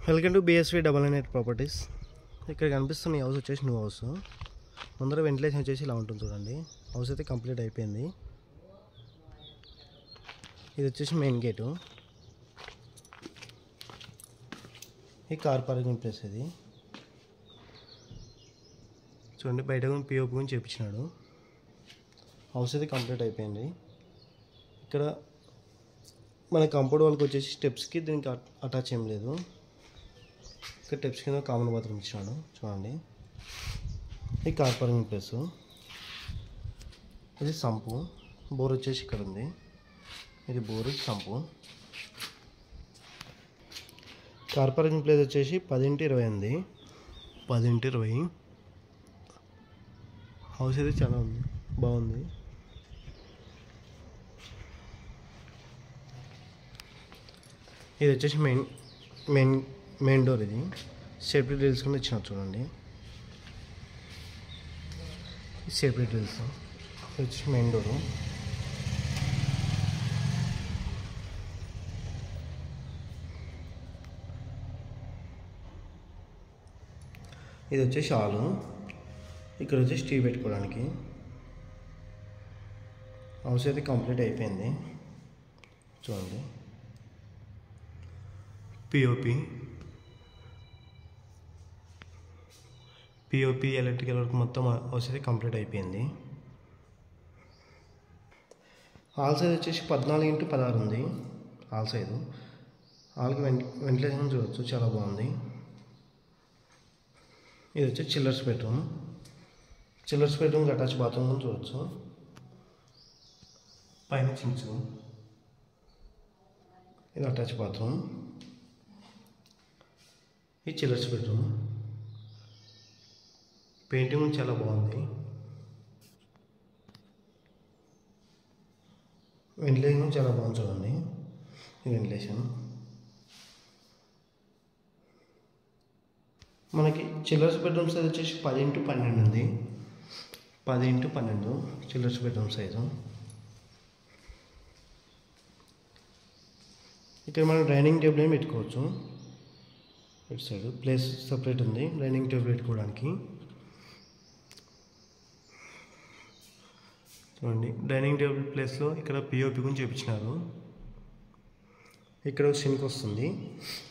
Welcome to BSV double nine properties. ఇక్కడ కనిపిస్తున్న ఈ హౌస్ వచ్చేసి న్యూ హౌస్. ముందర వెంటిలేషన్ వచ్చేసి ఇలా ఉంటుంది చూడండి. హౌస్ అయితే కంప్లీట్ అయిపోయింది. ఇది వచ్చేసి మెయిన్ గేటు. ఈ కార్ పార్కింగ్ ప్లేస్ ఇది చూడండి. బయట POP గురించి చేయించినాడు. హౌస్ అయితే కంప్లీట్ అయిపోయింది. ఇక్కడ మన కంపౌండ్ వాళ్ళకి వచ్చేసి స్టెప్స్కి దీనికి అటాచ్ ఏం లేదు. ఇక్కడ స్టెప్స్ కింద కామన్ బాత్రూమ్ ఇచ్చినాడు చూడండి. ఈ కార్ పార్కింగ్ ప్లేస్. ఇది సంపు. బోర్ వచ్చేసి ఇక్కడ ఉంది. ఇది bore, sump. Car parking place వచ్చేసి 10x20 ఉంది. 10x20. హౌస్ అయితే చాలా ఉంది, బాగుంది. ఇది వచ్చేసి మెయిన్ డోర్. ఇది సేఫ్టీ డ్రిల్స్ కింద ఇచ్చినారు చూడండి. Safety drills. ఇది వచ్చేసి మెయిన్ డోరు. ఇది వచ్చేసి హాలు. ఇక్కడ వచ్చేసి టీ పెట్టుకోవడానికి. హౌస్ అయితే కంప్లీట్ అయిపోయింది చూడండి. పిఓపి ఎలక్ట్రికల్ వర్క్ మొత్తం హౌస్ అయితే కంప్లీట్ అయిపోయింది. హాల్ సైజ్ వచ్చేసి 14x16 ఉంది. Hall size. హాల్కి వెంటిలేషన్ చూడవచ్చు, చాలా బాగుంది. ఇది వచ్చి చిల్లర్స్ బెడ్రూమ్. చిల్లర్స్ బెడ్రూమ్కి అటాచ్ బాత్రూమ్ చూడవచ్చు. పైన చించు. ఇది అటాచ్ బాత్రూమ్. ఈ చిల్లర్స్ బెడ్రూమ్. పెయింటింగ్ చాలా బాగుంది. వెంటిలేషన్ చాలా బాగుంది చూడండి. ఈ వెంటిలేషన్ మనకి చిల్లర్స్ బెడ్రూమ్ సైజ్ వచ్చేసి 10x12 ఉంది. 10x12 chillers bedroom size. ఇక్కడ మనం డైనింగ్ టేబుల్ ఏమి పెట్టుకోవచ్చు. ఇటు సైడ్ ప్లేస్ సపరేట్ ఉంది డైనింగ్ టేబుల్ పెట్టుకోవడానికి. చూడండి, డైనింగ్ టేబుల్ ప్లేస్లో ఇక్కడ POP గురించి చేయించినారు. ఇక్కడ ఒక సింక్ వస్తుంది.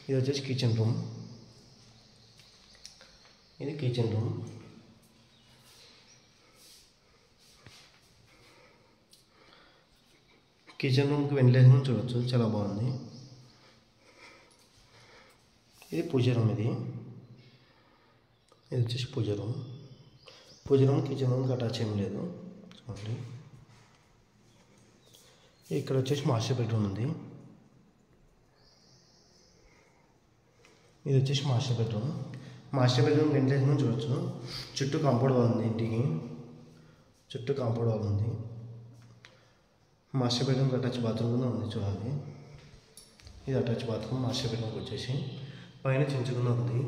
ఇది వచ్చేసి కిచెన్ రూమ్. ఇది కిచెన్ రూమ్. కిచెన్ రూమ్కి వెంటిలేషన్ చూడవచ్చు, చాలా బాగుంది. ఇది పూజ రూమ్. ఇది వచ్చేసి పూజ రూమ్. పూజ రూమ్ కిచెన్ రూమ్కి అటాచ్ ఏం లేదు చూడండి. ఇక్కడ వచ్చేసి మాస్టర్ బెడ్రూమ్ ఉంది. ఇది వచ్చేసి master bedroom. Master bedroom ventilation చూడవచ్చు. చుట్టూ కాంపౌండ్ వాల్ ఉంది. ఇంటికి చుట్టూ కాంపౌండ్ వాల్ ఉంది. మాస్టర్ బెడ్రూమ్కి అటాచ్ బాత్రూమ్ కూడా ఉంది చూడండి. ఇది అటాచ్ బాత్రూమ్. మాస్టర్ బెడ్రూమ్కి వచ్చేసి పైన చించుకున్న ఉంది.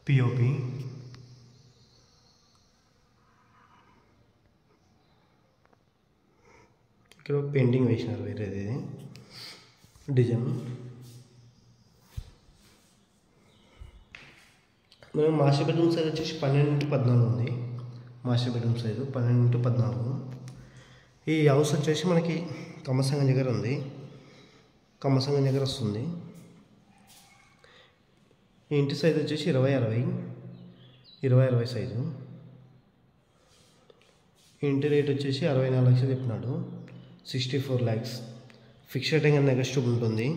POP. ఇక్కడ పెయింటింగ్ వేసినారు వేరేది డిజైన్. మనం మాస్టర్ బెడ్రూమ్ సైజ్ వచ్చేసి 12x14 ఉంది. Master bedroom size 12x14. ఈ హౌస్ వచ్చేసి మనకి కమ్మసంగం దగ్గర ఉంది. కమ్మసంగం దగ్గర వస్తుంది. ఈ ఇంటి సైజు వచ్చేసి 20x60 సైజు. ఇంటి రేట్ వచ్చేసి 64 లక్షలు చెప్పినాడు. 64 lakhs. ఫిక్స్డ్ రేట్ నెగోషియబుల్ ఉంటుంది.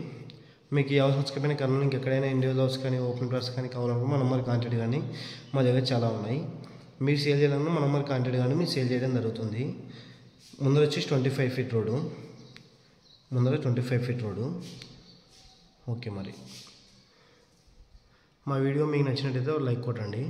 మీకు ఈ హౌస్ నచ్చకపోయినా కర్నూలు ఇంకెక్కడైనా ఇండివిజువల్ హౌస్ కానీ ఓపెన్ ప్లాట్స్ కానీ కావాలనుకుంటే మా నెంబర్ కాంటాక్ట్ కానీ మా దగ్గర చాలా ఉన్నాయి. మీరు సేల్ చేయాలన్నా మా నెంబర్ కాంటాక్ట్ కానీ మీరు సేల్ చేయడం జరుగుతుంది. ముందర వచ్చేసి 25 feet రోడ్డు. ముందర 25 feet రోడ్డు. ఓకే, మరి మా వీడియో మీకు నచ్చినట్టయితే లైక్ కొట్టండి.